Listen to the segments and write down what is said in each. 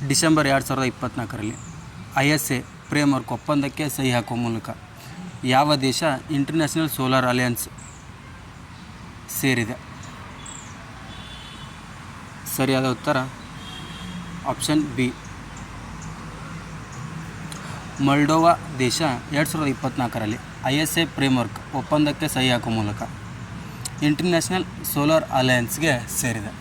December 2024ರಲ್ಲಿ ISA framework ಒಪ್ಪಂದಕ್ಕೆ ಸಹಿ ಹಾಕುವ ಮೂಲಕ ಯಾವ ದೇಶ ಇಂಟರ್ನ್ಯಾಷನಲ್ ಸೋಲಾರ್ ಅಲಯನ್ಸ್ ಸೇರಿದೆ? ಸರಿಯಾದ ಉತ್ತರ ಆಪ್ಷನ್ ಬಿ, ಮೊಲ್ಡೋವಾ ದೇಶ 2024ರಲ್ಲಿ ISA ಫ್ರೇಮ್ವರ್ಕ್ ಒಪ್ಪಂದಕ್ಕೆ ಸಹಿ ಹಾಕುವ ಮೂಲಕ ಇಂಟರ್ನ್ಯಾಷನಲ್ ಸೋಲಾರ್ ಅಲಯನ್ಸ್ಗೆ ಸೇರಿದೆ.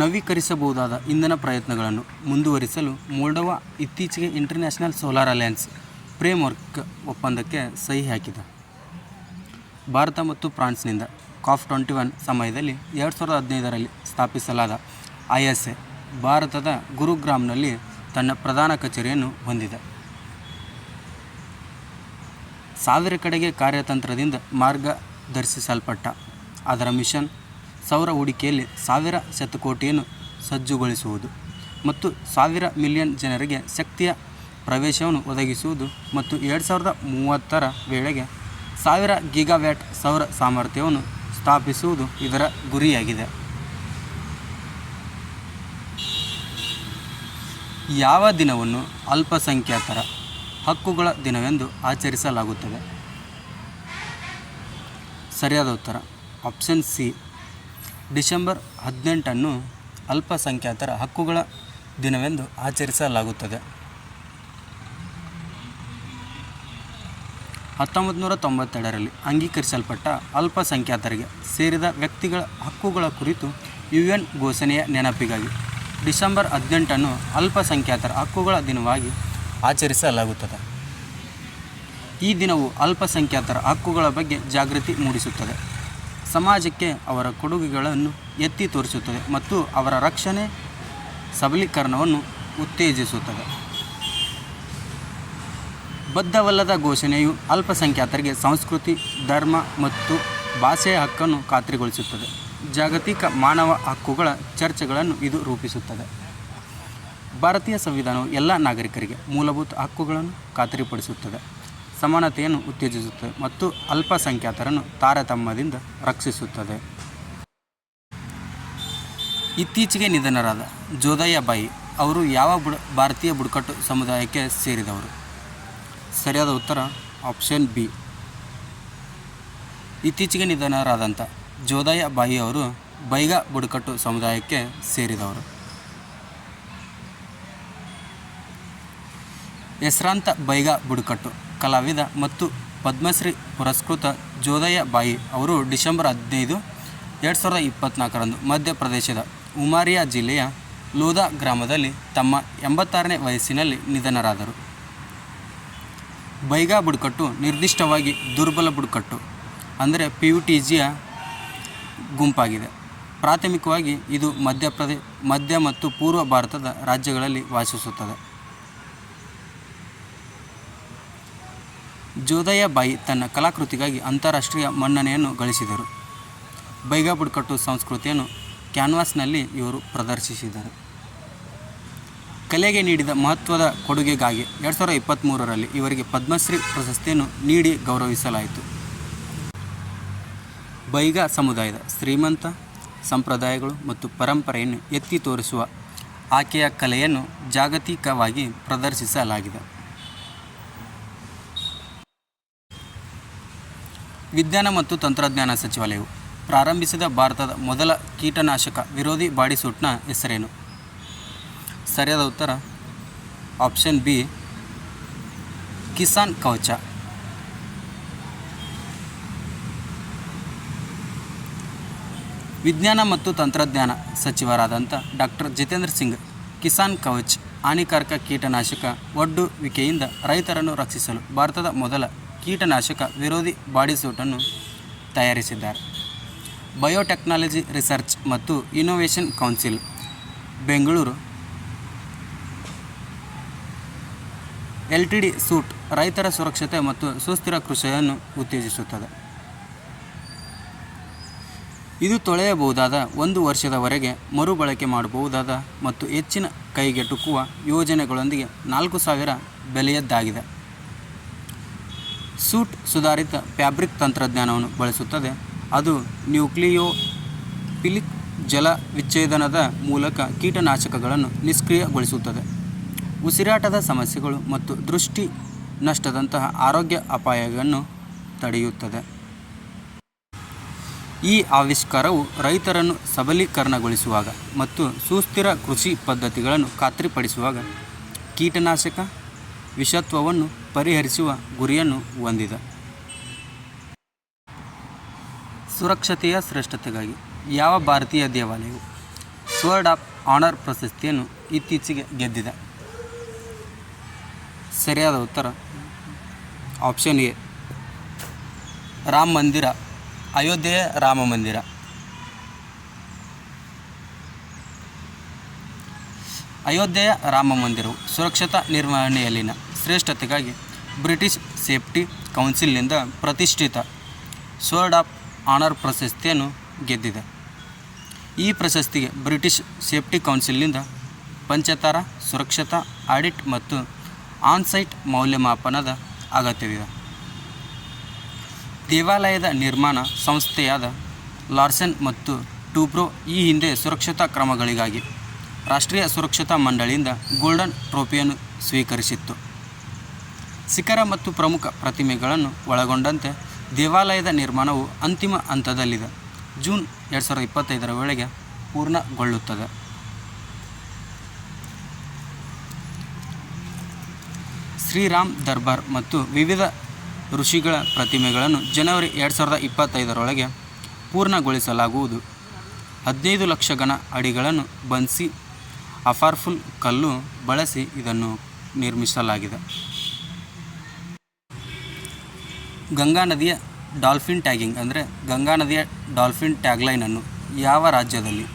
ನವೀಕರಿಸಬಹುದಾದ ಇಂಧನ ಪ್ರಯತ್ನಗಳನ್ನು ಮುಂದುವರಿಸಲು ಮೊಲ್ಡೋವಾ ಇತ್ತೀಚೆಗೆ ಇಂಟರ್ನ್ಯಾಷನಲ್ ಸೋಲಾರ್ ಅಲಯನ್ಸ್ ಫ್ರೇಮ್ವರ್ಕ್ ಒಪ್ಪಂದಕ್ಕೆ ಸಹಿ ಹಾಕಿದೆ. ಭಾರತ ಮತ್ತು ಫ್ರಾನ್ಸ್ನಿಂದ COP21 ಸಮಯದಲ್ಲಿ 2015ರಲ್ಲಿ ಸ್ಥಾಪಿಸಲಾದ ISA ಭಾರತದ ಗುರುಗ್ರಾಮ್ನಲ್ಲಿ ತನ್ನ ಪ್ರಧಾನ ಕಚೇರಿಯನ್ನು ಹೊಂದಿದೆ. 1000 ಕಡೆಗೆ ಕಾರ್ಯತಂತ್ರದಿಂದ ಮಾರ್ಗದರ್ಶಿಸಲ್ಪಟ್ಟ ಅದರ ಮಿಷನ್ ಸೌರ ಹೂಡಿಕೆಯಲ್ಲಿ 1000 ಶತಕೋಟಿಯನ್ನು ಸಜ್ಜುಗೊಳಿಸುವುದು ಮತ್ತು 1000 ಮಿಲಿಯನ್ ಜನರಿಗೆ ಶಕ್ತಿಯ ಪ್ರವೇಶವನ್ನು ಒದಗಿಸುವುದು ಮತ್ತು 2030ರ ವೇಳೆಗೆ 1000 ಗಿಗಾವ್ಯಾಟ್ ಸೌರ ಸಾಮರ್ಥ್ಯವನ್ನು ಸ್ಥಾಪಿಸುವುದು ಇದರ ಗುರಿಯಾಗಿದೆ. ಯಾವ ದಿನವನ್ನು ಅಲ್ಪಸಂಖ್ಯಾತರ ಹಕ್ಕುಗಳ ದಿನವೆಂದು ಆಚರಿಸಲಾಗುತ್ತದೆ? ಸರಿಯಾದ ಉತ್ತರ ಆಪ್ಷನ್ ಸಿ, ಡಿಸೆಂಬರ್ 18 ಅಲ್ಪಸಂಖ್ಯಾತರ ಹಕ್ಕುಗಳ ದಿನವೆಂದು ಆಚರಿಸಲಾಗುತ್ತದೆ. 1992ರಲ್ಲಿ ಅಂಗೀಕರಿಸಲ್ಪಟ್ಟ ಅಲ್ಪಸಂಖ್ಯಾತರಿಗೆ ಸೇರಿದ ವ್ಯಕ್ತಿಗಳ ಹಕ್ಕುಗಳ ಕುರಿತು UN ಘೋಷಣೆಯ ನೆನಪಿಗಾಗಿ ಡಿಸೆಂಬರ್ 18 ಅಲ್ಪಸಂಖ್ಯಾತರ ಹಕ್ಕುಗಳ ದಿನವಾಗಿ ಆಚರಿಸಲಾಗುತ್ತದೆ. ಈ ದಿನವು ಅಲ್ಪಸಂಖ್ಯಾತರ ಹಕ್ಕುಗಳ ಬಗ್ಗೆ ಜಾಗೃತಿ ಮೂಡಿಸುತ್ತದೆ, ಸಮಾಜಕ್ಕೆ ಅವರ ಕೊಡುಗೆಗಳನ್ನು ಎತ್ತಿ ತೋರಿಸುತ್ತದೆ ಮತ್ತು ಅವರ ರಕ್ಷಣೆ ಸಬಲೀಕರಣವನ್ನು ಉತ್ತೇಜಿಸುತ್ತದೆ. ಬದ್ಧವಲ್ಲದ ಘೋಷಣೆಯು ಅಲ್ಪಸಂಖ್ಯಾತರಿಗೆ ಸಂಸ್ಕೃತಿ, ಧರ್ಮ ಮತ್ತು ಭಾಷೆಯ ಹಕ್ಕನ್ನು ಖಾತ್ರಿಗೊಳಿಸುತ್ತದೆ. ಜಾಗತಿಕ ಮಾನವ ಹಕ್ಕುಗಳ ಚರ್ಚೆಗಳನ್ನು ಇದು ರೂಪಿಸುತ್ತದೆ. ಭಾರತೀಯ ಸಂವಿಧಾನವು ಎಲ್ಲ ನಾಗರಿಕರಿಗೆ ಮೂಲಭೂತ ಹಕ್ಕುಗಳನ್ನು ಖಾತ್ರಿಪಡಿಸುತ್ತದೆ, ಸಮಾನತೆಯನ್ನು ಉತ್ತೇಜಿಸುತ್ತದೆ ಮತ್ತು ಅಲ್ಪಸಂಖ್ಯಾತರನ್ನು ತಾರತಮ್ಯದಿಂದ ರಕ್ಷಿಸುತ್ತದೆ. ಇತ್ತೀಚೆಗೆ ನಿಧನರಾದ ಜೋಧಾಬಾಯಿ ಅವರು ಯಾವ ಭಾರತೀಯ ಬುಡಕಟ್ಟು ಸಮುದಾಯಕ್ಕೆ ಸೇರಿದವರು? ಸರಿಯಾದ ಉತ್ತರ ಆಪ್ಷನ್ ಬಿ, ಇತ್ತೀಚೆಗೆ ನಿಧನರಾದಂಥ ಜೋಧಾಬಾಯಿ ಅವರು ಬೈಗಾ ಬುಡಕಟ್ಟು ಸಮುದಾಯಕ್ಕೆ ಸೇರಿದವರು. ಹೆಸರಾಂತ ಬೈಗಾ ಬುಡಕಟ್ಟು ಕಲಾವಿದ ಮತ್ತು ಪದ್ಮಶ್ರೀ ಪುರಸ್ಕೃತ ಜೋಧಾಬಾಯಿ ಅವರು ಡಿಸೆಂಬರ್ 15, 2024ರಂದು ಮಧ್ಯಪ್ರದೇಶದ ಉಮಾರಿಯಾ ಜಿಲ್ಲೆಯ ಲೋಧಾ ಗ್ರಾಮದಲ್ಲಿ ತಮ್ಮ 86ನೇ ವಯಸ್ಸಿನಲ್ಲಿ ನಿಧನರಾದರು. ಬೈಗಾ ಬುಡಕಟ್ಟು ನಿರ್ದಿಷ್ಟವಾಗಿ ದುರ್ಬಲ ಬುಡಕಟ್ಟು ಅಂದರೆ PUTGಯ ಗುಂಪಾಗಿದೆ. ಪ್ರಾಥಮಿಕವಾಗಿ ಇದು ಮಧ್ಯ ಮತ್ತು ಪೂರ್ವ ಭಾರತದ ರಾಜ್ಯಗಳಲ್ಲಿ ವಾಸಿಸುತ್ತದೆ. ಜೋಧಾಬಾಯಿ ತನ್ನ ಕಲಾಕೃತಿಗಾಗಿ ಅಂತಾರಾಷ್ಟ್ರೀಯ ಮನ್ನಣೆಯನ್ನು ಗಳಿಸಿದರು. ಬೈಗಾ ಬುಡಕಟ್ಟು ಸಂಸ್ಕೃತಿಯನ್ನು ಕ್ಯಾನ್ವಾಸ್ನಲ್ಲಿ ಇವರು ಪ್ರದರ್ಶಿಸಿದರು. ಕಲೆಗೆ ನೀಡಿದ ಮಹತ್ವದ ಕೊಡುಗೆಗಾಗಿ 2023ರಲ್ಲಿ ಇವರಿಗೆ ಪದ್ಮಶ್ರೀ ಪ್ರಶಸ್ತಿಯನ್ನು ನೀಡಿ ಗೌರವಿಸಲಾಯಿತು. ಬೈಗಾ ಸಮುದಾಯದ ಶ್ರೀಮಂತ ಸಂಪ್ರದಾಯಗಳು ಮತ್ತು ಪರಂಪರೆಯನ್ನು ಎತ್ತಿ ತೋರಿಸುವ ಆಕೆಯ ಕಲೆಯನ್ನು ಜಾಗತಿಕವಾಗಿ ಪ್ರದರ್ಶಿಸಲಾಗಿದೆ. ವಿಜ್ಞಾನ ಮತ್ತು ತಂತ್ರಜ್ಞಾನ ಸಚಿವಾಲಯವು ಪ್ರಾರಂಭಿಸಿದ ಭಾರತದ ಮೊದಲ ಕೀಟನಾಶಕ ವಿರೋಧಿ ಬಾಡಿಸೂಟ್ನ ಹೆಸರೇನು? ಸರಿಯಾದ ಉತ್ತರ ಆಪ್ಷನ್ ಬಿ, ಕಿಸಾನ್ ಕವಚ. ವಿಜ್ಞಾನ ಮತ್ತು ತಂತ್ರಜ್ಞಾನ ಸಚಿವರಾದಂಥ ಡಾಕ್ಟರ್ ಜಿತೇಂದ್ರ ಸಿಂಗ್ ಕಿಸಾನ್ ಕವಚ್ ಹಾನಿಕಾರಕ ಕೀಟನಾಶಕ ಒಡ್ಡುವಿಕೆಯಿಂದ ರೈತರನ್ನು ರಕ್ಷಿಸಲು ಭಾರತದ ಮೊದಲ ಕೀಟನಾಶಕ ವಿರೋಧಿ ಬಾಡಿಸೂಟನ್ನು ತಯಾರಿಸಿದ್ದಾರೆ. ಬಯೋಟೆಕ್ನಾಲಜಿ ರಿಸರ್ಚ್ ಮತ್ತು innovation council, Bengaluru LTD suit ರೈತರ ಸುರಕ್ಷತೆ ಮತ್ತು ಸುಸ್ಥಿರ ಕೃಷಿಯನ್ನು ಉತ್ತೇಜಿಸುತ್ತದೆ. ಇದು ತೊಳೆಯಬಹುದಾದ 1 ವರ್ಷದವರೆಗೆ ಮರುಬಳಕೆ ಮಾಡಬಹುದಾದ ಮತ್ತು ಹೆಚ್ಚಿನ ಕೈಗೆಟುಕುವ ಯೋಜನೆಗಳೊಂದಿಗೆ 4000 ಬೆಲೆಯದ್ದಾಗಿದೆ. ಸೂಟ್ ಸುಧಾರಿತ ಫ್ಯಾಬ್ರಿಕ್ ತಂತ್ರಜ್ಞಾನವನ್ನು ಬಳಸುತ್ತದೆ. ಅದು ನ್ಯೂಕ್ಲಿಯೋ ಪಿಲಿಕ್ ಜಲ ವಿಚ್ಛೇದನದ ಮೂಲಕ ಕೀಟನಾಶಕಗಳನ್ನು ನಿಷ್ಕ್ರಿಯಗೊಳಿಸುತ್ತದೆ. ಉಸಿರಾಟದ ಸಮಸ್ಯೆಗಳು ಮತ್ತು ದೃಷ್ಟಿ ನಷ್ಟದಂತಹ ಆರೋಗ್ಯ ಅಪಾಯವನ್ನು ತಡೆಯುತ್ತದೆ. ಈ ಆವಿಷ್ಕಾರವು ರೈತರನ್ನು ಸಬಲೀಕರಣಗೊಳಿಸುವಾಗ ಮತ್ತು ಸುಸ್ಥಿರ ಕೃಷಿ ಪದ್ಧತಿಗಳನ್ನು ಖಾತ್ರಿಪಡಿಸುವಾಗ ಕೀಟನಾಶಕ ವಿಷತ್ವವನ್ನು ಪರಿಹರಿಸುವ ಗುರಿಯನ್ನು ಹೊಂದಿದೆ. ಸುರಕ್ಷತೆಯ ಶ್ರೇಷ್ಠತೆಗಾಗಿ ಯಾವ ಭಾರತೀಯ ದೇವಾಲಯವು ಸ್ವರ್ಡ್ ಆಫ್ ಆನರ್ ಪ್ರಶಸ್ತಿಯನ್ನು ಇತ್ತೀಚೆಗೆ ಗೆದ್ದಿದೆ? ಸರಿಯಾದ ಉತ್ತರ ಆಪ್ಷನ್ ಎ ರಾಮ ಮಂದಿರ, ಅಯೋಧ್ಯೆಯ ರಾಮ ಮಂದಿರ. ಅಯೋಧ್ಯೆಯ ರಾಮ ಮಂದಿರವು ಸುರಕ್ಷತಾ ನಿರ್ವಹಣೆಯಲ್ಲಿನ ಶ್ರೇಷ್ಠತೆಗಾಗಿ ಬ್ರಿಟಿಷ್ ಸೇಫ್ಟಿ ಕೌನ್ಸಿಲ್ನಿಂದ ಪ್ರತಿಷ್ಠಿತ ಸ್ವರ್ಡ್ ಆಫ್ ಆನರ್ ಪ್ರಶಸ್ತಿಯನ್ನು ಗೆದ್ದಿದೆ. ಈ ಪ್ರಶಸ್ತಿಗೆ ಬ್ರಿಟಿಷ್ ಸೇಫ್ಟಿ ಕೌನ್ಸಿಲ್ನಿಂದ ಪಂಚತಾರಾ ಸುರಕ್ಷತಾ ಆಡಿಟ್ ಮತ್ತು ಆನ್ಸೈಟ್ ಮೌಲ್ಯಮಾಪನದ ಅಗತ್ಯವಿದೆ. ದೇವಾಲಯದ ನಿರ್ಮಾಣ ಸಂಸ್ಥೆಯಾದ ಲಾರ್ಸೆನ್ ಮತ್ತು ಟೂಬ್ರೋ ಈ ಹಿಂದೆ ಸುರಕ್ಷತಾ ಕ್ರಮಗಳಿಗಾಗಿ ರಾಷ್ಟ್ರೀಯ ಸುರಕ್ಷತಾ ಮಂಡಳಿಯಿಂದ ಗೋಲ್ಡನ್ ಟ್ರೋಫಿಯನ್ನು ಸ್ವೀಕರಿಸಿತ್ತು. ಶಿಖರ ಮತ್ತು ಪ್ರಮುಖ ಪ್ರತಿಮೆಗಳನ್ನು ಒಳಗೊಂಡಂತೆ ದೇವಾಲಯದ ನಿರ್ಮಾಣವು ಅಂತಿಮ ಹಂತದಲ್ಲಿದೆ. ಜೂನ್ 2025ರ ವೇಳೆಗೆ ಪೂರ್ಣಗೊಳ್ಳುತ್ತದೆ. ಶ್ರೀರಾಮ್ ದರ್ಬಾರ್ ಮತ್ತು ವಿವಿಧ ಋಷಿಗಳ ಪ್ರತಿಮೆಗಳನ್ನು ಜನವರಿ 2025ರೊಳಗೆ ಪೂರ್ಣಗೊಳಿಸಲಾಗುವುದು. 15 ಲಕ್ಷ ಘನ ಅಡಿಗಳನ್ನು ಬನ್ಸಿ ಅಫಾರ್ಫುಲ್ ಕಲ್ಲು ಬಳಸಿ ಇದನ್ನು ನಿರ್ಮಿಸಲಾಗಿದೆ. ಗಂಗಾ ನದಿಯ ಡಾಲ್ಫಿನ್ ಟ್ಯಾಗಿಂಗ್ ಅಂದರೆ ಗಂಗಾ ನದಿಯ ಡಾಲ್ಫಿನ್ ಟ್ಯಾಗ್ಲೈನನ್ನು ಯಾವ ರಾಜ್ಯದಲ್ಲಿ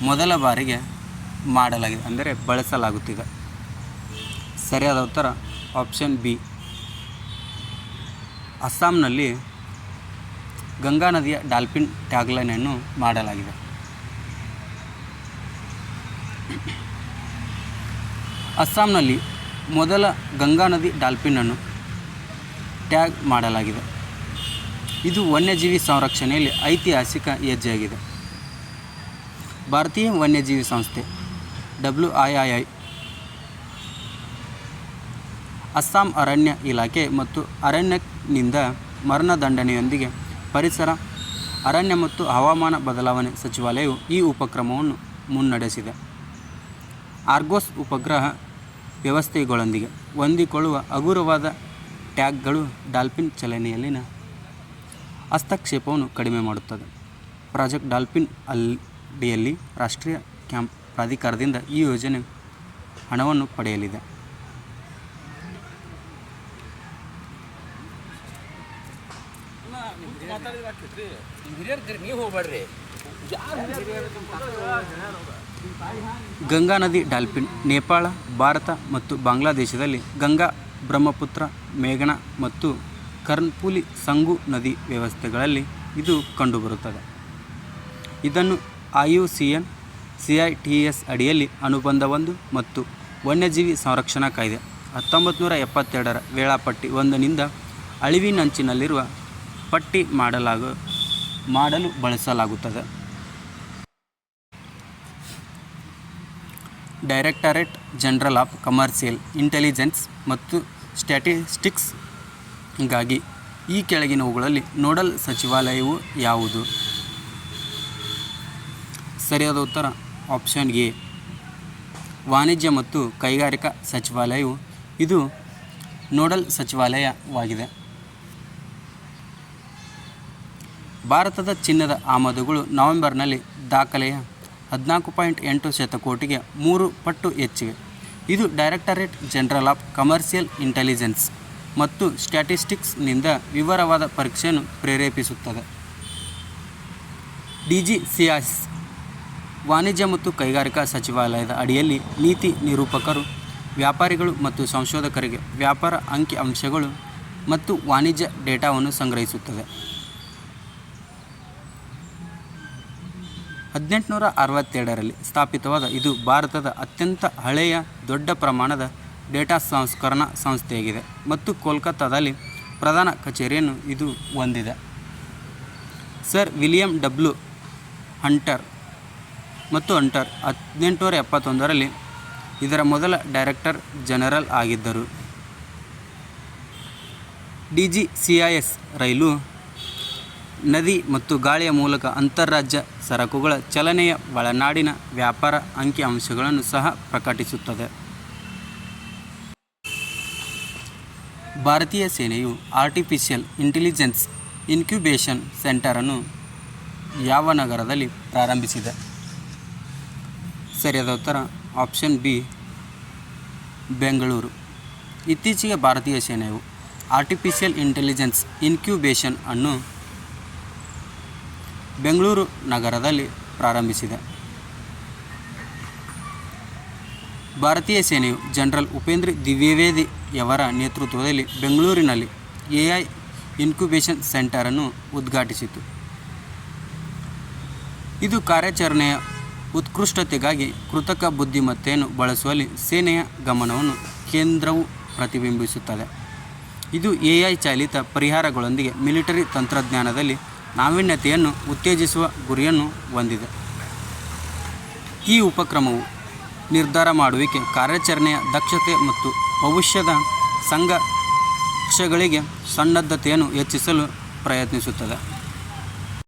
ಮೊದಲ ಬಾರಿಗೆ ಮಾಡಲಾಗಿದೆ ಅಂದರೆ ಬಳಸಲಾಗುತ್ತಿದೆ? ಸರಿಯಾದ ಉತ್ತರ ಆಪ್ಷನ್ ಬಿ ಅಸ್ಸಾಂನಲ್ಲಿ ಗಂಗಾ ನದಿಯ ಡಾಲ್ಫಿನ್ ಟ್ಯಾಗ್ಲೈನನ್ನು ಮಾಡಲಾಗಿದೆ. ಅಸ್ಸಾಂನಲ್ಲಿ ಮೊದಲ ಗಂಗಾ ನದಿ ಡಾಲ್ಫಿನನ್ನು ಟ್ಯಾಗ್ ಮಾಡಲಾಗಿದೆ. ಇದು ವನ್ಯಜೀವಿ ಸಂರಕ್ಷಣೆಯಲ್ಲಿ ಐತಿಹಾಸಿಕ ಹೆಜ್ಜೆಯಾಗಿದೆ. ಭಾರತೀಯ ವನ್ಯಜೀವಿ ಸಂಸ್ಥೆ WIII, ಅಸ್ಸಾಂ ಅರಣ್ಯ ಇಲಾಖೆ ಮತ್ತು ಅರಣ್ಯನಿಂದ ಮರಣದಂಡನೆಯೊಂದಿಗೆ ಪರಿಸರ, ಅರಣ್ಯ ಮತ್ತು ಹವಾಮಾನ ಬದಲಾವಣೆ ಸಚಿವಾಲಯವು ಈ ಉಪಕ್ರಮವನ್ನು ಮುನ್ನಡೆಸಿದೆ. ಆರ್ಗೋಸ್ ಉಪಗ್ರಹ ವ್ಯವಸ್ಥೆಗಳೊಂದಿಗೆ ಹೊಂದಿಕೊಳ್ಳುವ ಹಗುರವಾದ ಟ್ಯಾಗ್ಗಳು ಡಾಲ್ಫಿನ್ ಚಲನೆಯಲ್ಲಿನ ಹಸ್ತಕ್ಷೇಪವನ್ನು ಕಡಿಮೆ ಮಾಡುತ್ತದೆ. ಪ್ರಾಜೆಕ್ಟ್ ಡಾಲ್ಫಿನ್ ಅಡಿಯಲ್ಲಿ ರಾಷ್ಟ್ರೀಯ ಕ್ಯಾಂಪ್ ಪ್ರಾಧಿಕಾರದಿಂದ ಈ ಯೋಜನೆ ಹಣವನ್ನು ಪಡೆಯಲಿದೆ. ಗಂಗಾ ನದಿ ಡಾಲ್ಫಿನ್ ನೇಪಾಳ, ಭಾರತ ಮತ್ತು ಬಾಂಗ್ಲಾದೇಶದಲ್ಲಿ ಗಂಗಾ, ಬ್ರಹ್ಮಪುತ್ರ, ಮೇಘನಾ ಮತ್ತು ಕರ್ನ್ಫುಲಿ ಸಂಗು ನದಿ ವ್ಯವಸ್ಥೆಗಳಲ್ಲಿ ಇದು ಕಂಡುಬರುತ್ತದೆ. ಇದನ್ನು IUCN CITES ಅಡಿಯಲ್ಲಿ ಅನುಬಂಧ 1 ಮತ್ತು ವನ್ಯಜೀವಿ ಸಂರಕ್ಷಣಾ ಕಾಯ್ದೆ 1972ರ ವೇಳಾಪಟ್ಟಿ 1ನಿಂದ ಅಳಿವಿನಂಚಿನಲ್ಲಿರುವ ಪಟ್ಟಿ ಮಾಡಲು ಬಳಸಲಾಗುತ್ತದೆ. Directorate general of commercial intelligence ಮತ್ತು ಸ್ಟ್ಯಾಟಿಸ್ಟಿಕ್ಸ್ಗಾಗಿ ಈ ಕೆಳಗಿನವುಗಳಲ್ಲಿ ನೋಡಲ್ ಸಚಿವಾಲಯವು ಯಾವುದು? ಸರಿಯಾದ ಉತ್ತರ ಆಪ್ಷನ್ ಎ ವಾಣಿಜ್ಯ ಮತ್ತು ಕೈಗಾರಿಕಾ ಸಚಿವಾಲಯವು ಇದು ನೋಡಲ್ ಸಚಿವಾಲಯವಾಗಿದೆ. ಭಾರತದ ಚಿನ್ನದ ಆಮದುಗಳು ನವೆಂಬರ್ನಲ್ಲಿ ದಾಖಲೆಯ 14.8 ಶತಕೋಟಿಗೆ 3 ಪಟ್ಟು ಹೆಚ್ಚಿವೆ. ಇದು directorate general of commercial intelligence ಮತ್ತು ಸ್ಟ್ಯಾಟಿಸ್ಟಿಕ್ಸ್ನಿಂದ ವಿವರವಾದ ಪರೀಕ್ಷೆಯನ್ನು ಪ್ರೇರೇಪಿಸುತ್ತದೆ. DGCS ವಾಣಿಜ್ಯ ಮತ್ತು ಕೈಗಾರಿಕಾ ಸಚಿವಾಲಯದ ಅಡಿಯಲ್ಲಿ ನೀತಿ ನಿರೂಪಕರು, ವ್ಯಾಪಾರಿಗಳು ಮತ್ತು ಸಂಶೋಧಕರಿಗೆ ವ್ಯಾಪಾರ ಅಂಕಿಅಂಶಗಳು ಮತ್ತು ವಾಣಿಜ್ಯ ಡೇಟಾವನ್ನು ಸಂಗ್ರಹಿಸುತ್ತದೆ. 1862ರಲ್ಲಿ ಸ್ಥಾಪಿತವಾದ ಇದು ಭಾರತದ ಅತ್ಯಂತ ಹಳೆಯ ದೊಡ್ಡ ಪ್ರಮಾಣದ ಡೇಟಾ ಸಂಸ್ಕರಣಾ ಸಂಸ್ಥೆಯಾಗಿದೆ ಮತ್ತು ಕೋಲ್ಕತ್ತಾದಲ್ಲಿ ಪ್ರಧಾನ ಕಚೇರಿಯನ್ನು ಇದು ಹೊಂದಿದೆ. ಸರ್ ವಿಲಿಯಂ ಡಬ್ಲ್ಯೂ ಹಂಟರ್ 1871ರಲ್ಲಿ ಇದರ ಮೊದಲ ಡೈರೆಕ್ಟರ್ ಜನರಲ್ ಆಗಿದ್ದರು. DGCIS ರೈಲು ನದಿ ಮತ್ತು ಗಾಳಿಯ ಮೂಲಕ ಅಂತರರಾಜ್ಯ ಸರಕುಗಳ ಚಲನೆಯ ಒಳನಾಡಿನ ವ್ಯಾಪಾರ ಅಂಕಿಅಂಶಗಳನ್ನು ಸಹ ಪ್ರಕಟಿಸುತ್ತದೆ. ಭಾರತೀಯ ಸೇನೆಯು ಆರ್ಟಿಫಿಷಿಯಲ್ ಇಂಟೆಲಿಜೆನ್ಸ್ ಇನ್ಕ್ಯುಬೇಷನ್ ಸೆಂಟರನ್ನು ಯಾವ ನಗರದಲ್ಲಿ ಪ್ರಾರಂಭಿಸಿದೆ? ಸರಿಯಾದ ಉತ್ತರ ಆಪ್ಷನ್ ಬಿ, ಬೆಂಗಳೂರು. ಇತ್ತೀಚೆಗೆ ಭಾರತೀಯ ಸೇನೆಯು ಆರ್ಟಿಫಿಷಿಯಲ್ ಇಂಟೆಲಿಜೆನ್ಸ್ ಇನ್ಕ್ಯುಬೇಷನ್ ಅನ್ನು ಬೆಂಗಳೂರು ನಗರದಲ್ಲಿ ಪ್ರಾರಂಭಿಸಿದೆ. ಭಾರತೀಯ ಸೇನೆಯು ಜನರಲ್ ಉಪೇಂದ್ರ ದ್ವಿವೇದಿಯವರ ನೇತೃತ್ವದಲ್ಲಿ ಬೆಂಗಳೂರಿನಲ್ಲಿ AI ಇನ್ಕ್ಯುಬೇಷನ್ ಸೆಂಟರನ್ನು ಉದ್ಘಾಟಿಸಿತು. ಇದು ಕಾರ್ಯಾಚರಣೆಯ ಉತ್ಕೃಷ್ಟತೆಗಾಗಿ ಕೃತಕ ಬುದ್ಧಿಮತ್ತೆಯನ್ನು ಬಳಸುವಲ್ಲಿ ಸೇನೆಯ ಗಮನವನ್ನು ಕೇಂದ್ರವು ಪ್ರತಿಬಿಂಬಿಸುತ್ತದೆ. ಇದು AI ಚಾಲಿತ ಪರಿಹಾರಗಳೊಂದಿಗೆ ಮಿಲಿಟರಿ ತಂತ್ರಜ್ಞಾನದಲ್ಲಿ ನಾವೀನ್ಯತೆಯನ್ನು ಉತ್ತೇಜಿಸುವ ಗುರಿಯನ್ನು ಹೊಂದಿದೆ. ಈ ಉಪಕ್ರಮವು ನಿರ್ಧಾರ ಮಾಡುವಿಕೆ, ಕಾರ್ಯಾಚರಣೆಯ ದಕ್ಷತೆ ಮತ್ತು ಭವಿಷ್ಯದ ಸಂಘರ್ಷಗಳಿಗೆ ಸನ್ನದ್ಧತೆಯನ್ನು ಹೆಚ್ಚಿಸಲು ಪ್ರಯತ್ನಿಸುತ್ತದೆ.